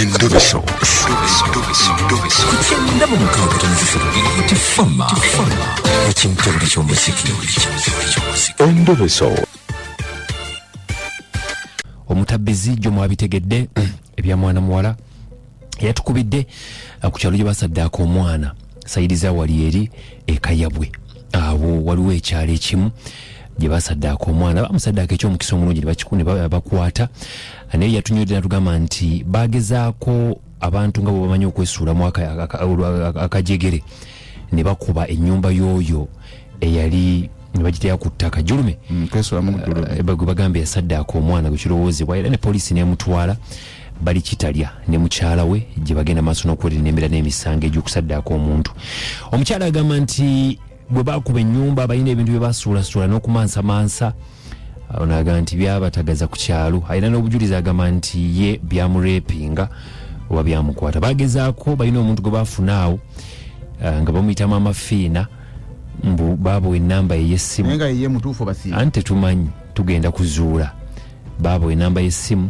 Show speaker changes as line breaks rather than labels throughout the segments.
Endobeso. Kugenda mu mukaaga tonzifuna tifama ekintu buli ky'omuziki. Endobeso. Omutabbizi gyo mwabitegedde ebya mwana muwala yatukubidde ku kyalo gye basaddaako omwana sayiriza wali eri ekayabwe. Awo waliwo ekyalo ekimu gye basaddaako omwana bamusaddaako ekyomukisa omulungi ne bakwata naye yatunyulira tugamba nti bagezaako abantu nga bwe bamanyi okwesuulamu akajegere ne bakuba ennyumba y'oyo eyali ne bagiteeka ku ttaka julume bagambye yasaddaako omwana gwe kirowoozebwa era ne poliisi n'emutwala bali kitalya ne mukyala we gye bagenda maaso n'okwerinembera n'emisango egy'okusaddaako omuntu. Omukyala agamba nti bwe bakuba ennyumba balina ebintu bye basuulasuula n'okumansamansa naga nti byabatagaza ku kyalo alina n'obujulizi agamba nti ye byamurepinga oba byamukwata. Bagezaako balina omuntu gwe bafunaawo nga bamuyitamu amafiina mbu baabo enamba ey'essimu
nga ye mutuufu basiiba
ante tumanyi tugenda kuzuula baabo enamba y'essimu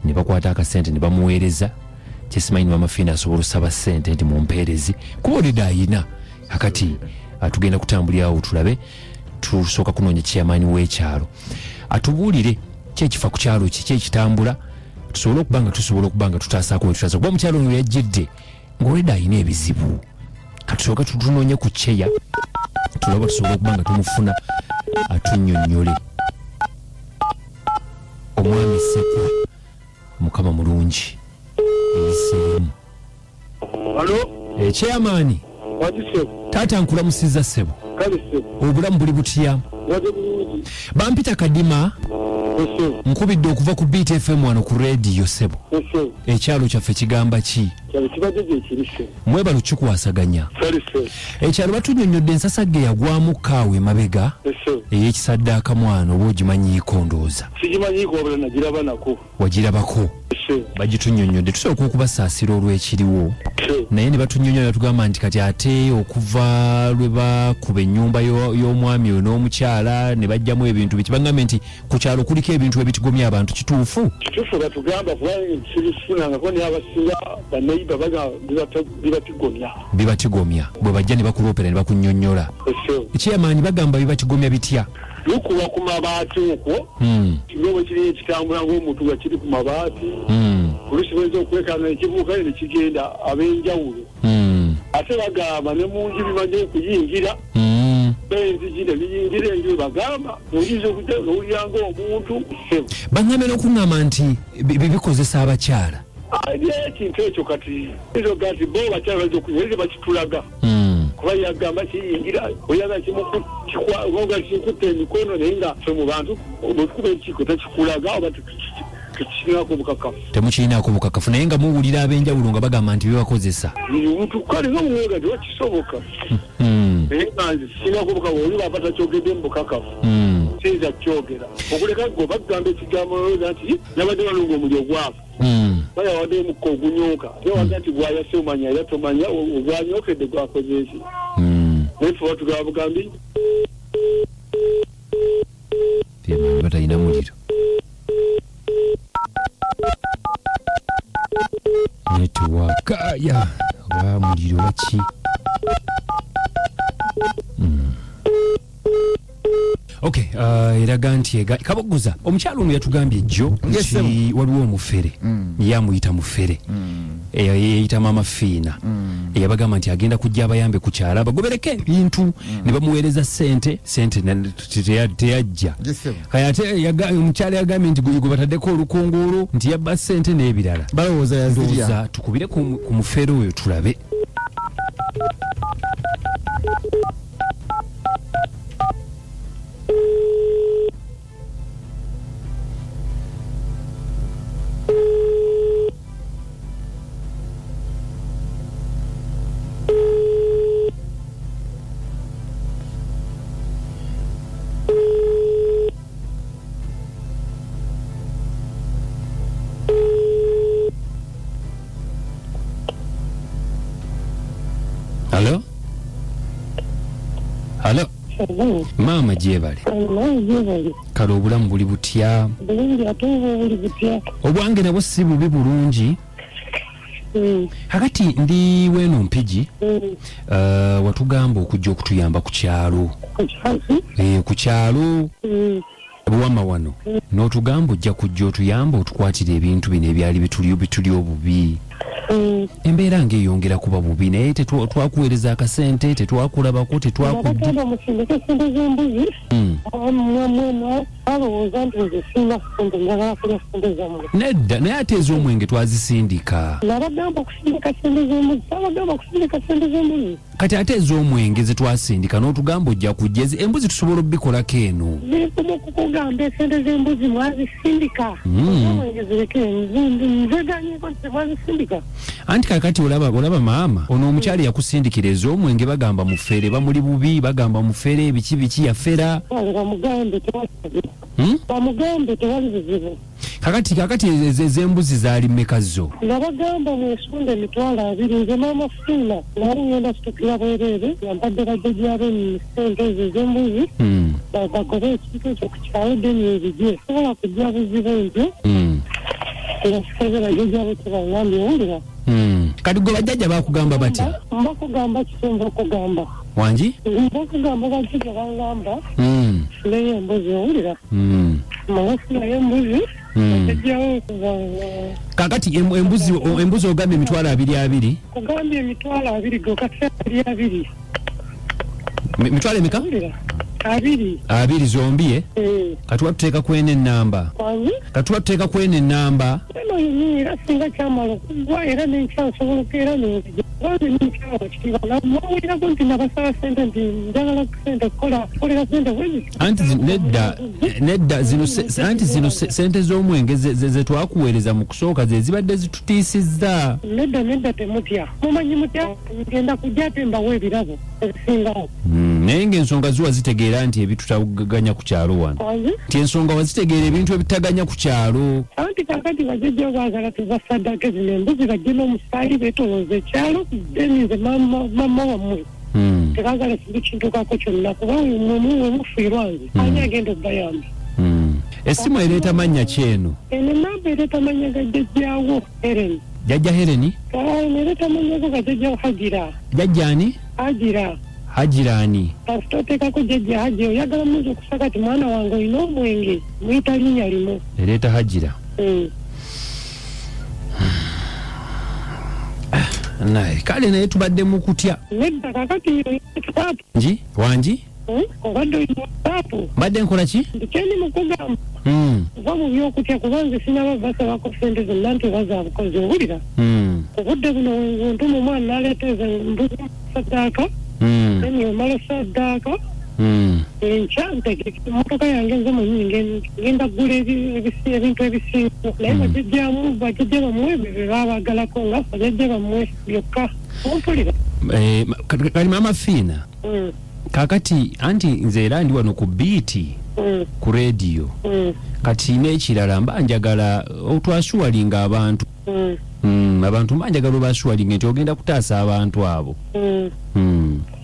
ne bakwata akasente ne bamuweereza kyesimanyi amafiina asobola osaba ssente nti mumpeerezi kuba olidde ayina akati atugenda kutambulirawo tulabe tusooka kunoonya kyamaani w'ekyalo atubuulire kyekifa ku kyalo ki kyekitambula tusobole okuba nga tutaasaako wetutaasa kuba omukyalo ono yajjidde ng'olidde ayina ebizibu katusooka tunoonye ku kyeya tulaba tusobole okuba nga tumufuna atunnyonnyole. Omwami Sekwa mukama mulungi ebiseemu ekyamaani taata nkulamusizza ssebo obulamu buli butya bampita kadima nkubidde okuva ku Beat FM wano ku radio ssebo ekyalo kyaffe kigamba ki mwebalo kikwasaganya ekyalo batunnyonnyodde ensasagge yagwamu kaawo emabega ey'ekisaddaaka mwana oba ogimanyiiko ndowooza wagirabako bagitunnyonnyodde tusooka okubasaasira olw'ekiriwo naye ne batunnyonnyola tugamba nti kati ate okuva lwe bakuba ennyumba y'omwami oyo n'omukyala ne bajjamu ebintu bikibagambye nti ku kyalo kuliko ebintu ebitigomya abantu kituufu
batugamba kibifunangako naye abasinga baneiba baga
bibatigomya bwe bajja ne bakuloopera ne bakunnyonnyola ekyamaanyi bagamba bibatigomya bitya
lukuba ku mabaati okwo kigobo kiri ekitambula ng'omuntu nga kiri ku mabaati oluusi bayinza okwekanga ekibuuka ne kigenda ab'enjawulo ate bagamba ne mu nju bimaze okuyingira benzigi ne biyingira enju bagamba oyinza okujja n'owulira ng'omuntu
baŋŋambye n'okuŋŋamba nti bikozesa abakyala
ekintu ekyo kati kati bo bakyala bayinza okuyingira bakitulaga kuba yagamba kiyingira oyaga kimukuga kikutte emikono naye nga fe mu bantu bwekuba ekiko tekikulaga oba tekikinako obukakafu
temukiinaako obukakafu naye nga muwulira ab'enjawulo nga bagamba nti bebakozesa
omuntu kale ngaomuwega tewakisoboka naye nga nze kikinako obukakafu oli baba takyogedde mu bukakafu kiyinza kyogera okuleka go bagamba ekigambo oza nti nabadde balunga omulyo ogwafu bayawadde omukka ogunyooka tewaga nti gwayase omanya era tomanya ogwanyokedde gwakoze eki naye fe batugaba bugambi
batalina muliro netiwakaya oba muliro waki Okay, eraga nti kabogoza omukyalo ono yatugambye jjo nti waliwo omufere yamuyita mufere eyayita mama fiina eyabagamba nti agenda kujja abayambe ku kyala bagobereke ebintu ne bamuweereza sente teyajja kaya ate omukyala yagambye nti gwe bataddeko olukungulu nti yabba sente n'ebirala
balowooza yazirya.
Tukubire ku mufere oyo tulabe. Hello? Hello? Maama gyebale. Kale obulamu buli butya?
Bulungi ate oba buli butya?
Obwange nabwo si bubi bulungi. Kakati ndi weno mpigi watugamba okujja okutuyamba ku kyalo. Ku kyalo Buwama wano n'otugamba ojja kujja otuyamba otukwatira ebintu bino ebyali bituli obubi. Embeera ng'eyongera kuba bubi naye twakuweereza akasente tetwakulabako tetwakudde. Nedda naye ate ez'omwenge twazisindika. Kati ate ez'omwenge ze twasindika n'otugamba ojja kujja embuzi tusobola obbikolako eno.
Kugamba esente z'embuzi mwazisindika.
Anti kakati olaba maama ono omukyali yakusindikira ez'omwenge bagamba mufere bamuli bubi bagamba mufere biki yafera.
Bamugambe tewali bizibu.
Kakati ez'embuzi zaali mmeka zo?
Nabagamba mwesunde emitwalo 2 nze maama Fiina nali ngenda situkira bwereere yampadde bajjajjabe sente ezo ez'embuzi bagobe ekintu ekyo ku kyalo deni ebigye sobola kujja buzibu ntyo era sikaze bajjajjabe tebangambye owulira.
Kati gwe bajjajja bakugamba batya?
Mbakugamba kisenva okugamba
wangi?
Mbakugamba bajjajja bangamba fuleyo embuzi owulira mala fuleyo embuzi bajjajjawo
kakati embuzi ogambye emitwalo 2
kugambye emitwalo 2 gokasa 2
mitwalo emeka? 2 zombi kati watuteeka kwene ennamba katuwateeka kwene ennamba
eno yinira singa kyamala okugwa era nenkyasobola okukeera nenzija nenkyala kitibamawulirako nti nabasaba sente nti njagala sente kukolera sente bwezi
anti nedda zino sente z'omwenge ze twakuweereza mu kusooka ze zibadde zitutiisizza.
Nedda temutya mumanyi mutya ngenda kujja ate mbawo ebirabo ebisingawo
naye ng'ensonga ziwa zitegeera nti ebitutaganya ku kyalo wano nti ensonga wazitegeera ebintu ebitaganya ku kyalo.
Anti kakati bajjajjawo baagala tubasaddake zino embuzi bajje n'omusaayi beetolooza ekyalo deni nze mama wammwe tebaagala kintu kintukako kyonna kuba mwe mufiirwa nze ani agenda okubayamba.
Essimu ereeta mannya ki eno?
Eno namba ereeta mannya ga jjajjaawo Helen.
Jjajja Hereni?
Ereeta mannya go ga jjajjaawo Hajira.
Jjajjaani? Hajiraani.
Kasita oteekako jjajja Hajira oyagala muyinza okusaka kati mwana wange olina omwenge muyita linnya limu.
Ereeta Hajira. Naye kale naye tubadde mu kutya.
Nedda kakati tupaapu.
Nji wangi?
Obadde olina tupaapu.
Mbadde nkola ki?
Ndikendi mu kugamba. Kuva mu by'okutya kuba nze sinaba basabako sente zonna nti oba bukozi owulira. Obudde buno ntumu omwana n'aleeta ezo mbuzi saddaaka. Then omala saddaaka. Enkya ntegeka emmotoka yange nze mwennyini ngenda kugula ebintu ebisinga naye bajjajja bammwe ebyo bye baabagalako nga bajjajja bammwe byokka ompulira.
Kali maama Fiina kakati anti nze era ndi wano ku biiti ku rediyo kati n'ekirala mba njagala otwasuwalinga abantu abantu mba njagala obasuwalinga nti ogenda kutaasa abantu abo.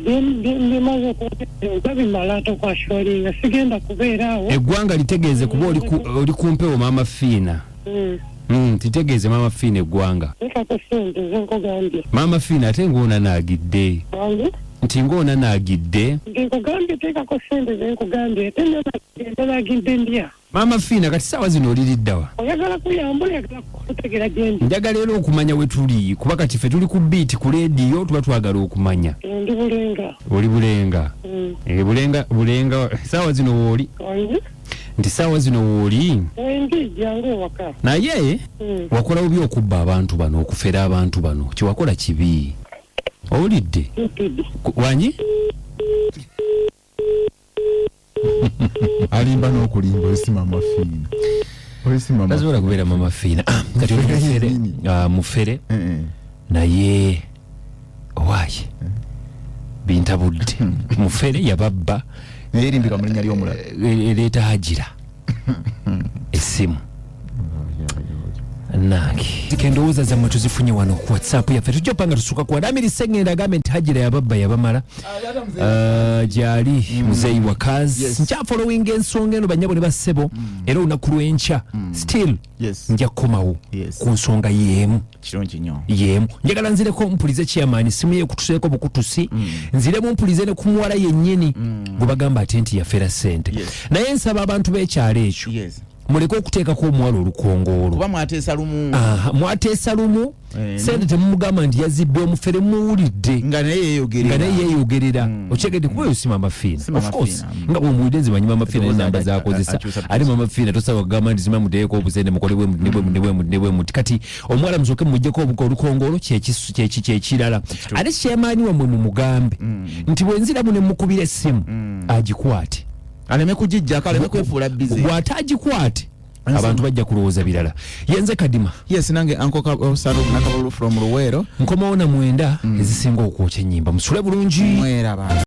Bimaze okutegeeza bimala tokwasholinga sigenda kubeeraawo.
Eggwanga litegeeze kuba oli kumpewo maama Fiina. Titegeeze maama Fiina eggwanga.
Tekako sente ze nkugambye.
Maama Fiina ate ng'ona naagidde. Nti ng'ona naagidde.
Nkugambye teekako sente ze nkugambye ate naagidde ndya.
Maama Fiina kati saawa zino oliriddawa?
Oyagala kuyamba oyagala kutegera gyendi?
Njagala era okumanya we tuli kuba kati ffe tuli ku biiti ku leediyo tuba twagala okumanya.
Ndi Bulenga.
Oli Bulenga? Bulenga saawa zino wooli? Nti saawa zino wooli?
Ndi jangu ewaka.
Naye wakola bubi okubba abantu bano okufera abantu bano kiwakola kibi. Owulidde? Wanyi?
Alimba n'okulimba oyisi maama Fiina.
Tasobola kubeera maama Fiina. Kati oli mufere naye owaaye bintabudde mufere yababba
naye erimbika mu linnya ly'omulala
ereeta Hajira essimu nange zikendowooza zammwe tuzifunye wano ku WhatsApp yaffe tujja panga tusuka kwa Damiri Sengenda agambe nti Hajira yababba yabamala gyali muzeeyi wa kazi nkya following ensonga eno banyabo ne bassebo era olunaku lw'enkya still nja kukomawo ku nsonga y'emu njagala nzireko mpulize chairman simu ye kutuseeko bukutusi nziremu mpulize ne ku muwala yennyini gwe bagamba ate nti yafera ssente naye nsaba abantu b'ekyalo ekyo muleke okuteekako omuwala olukongolo
kuba
mwateesa lumu sente temumugamba nti yazibbe omufere muwulidde
nga naye
yeeyogerera okyegedde kuba yosima amafiina ofcourse nga bwemuwulidde nzi banyuma amafiina nenamba zakozesa ate mamafiina tosaba kugamba nti zima muteeko obusente mukole bwemuti kati omuwala musooke mumugyeko olukongolo kyekirala ate kyemaani wammwe mumugambe nti bwenziramu ne mukubira essimu agikwate
aleme kugijjako aleme kwefuula bize
bw'ataagikwate abantu bajja kulowooza birala yenze Kadima
nange Uncle Saru Nakabulu from Luwero
nkomawo na 9 ezisinga okwokya ennyimba musule bulungi
mwera